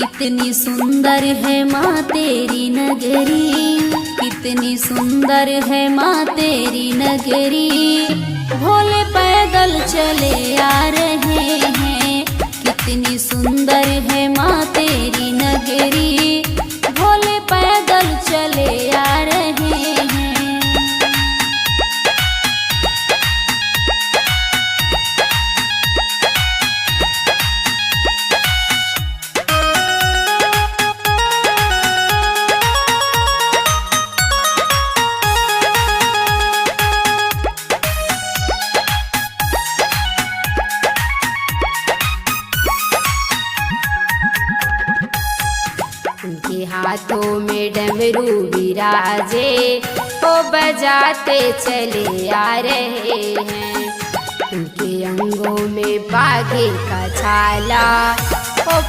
कितनी सुंदर है माँ तेरी नगरी, कितनी सुंदर है माँ तेरी नगरी। भोले पैदल चले आ रहे हैं, कितनी सुंदर है माँ तेरी नगरी। भोले पैदल चले आ रहे हैं। उनके हाथों में डमरू विराजे, वो बजाते चले आ रहे हैं। उनके अंगों में बाघे का छाला, वो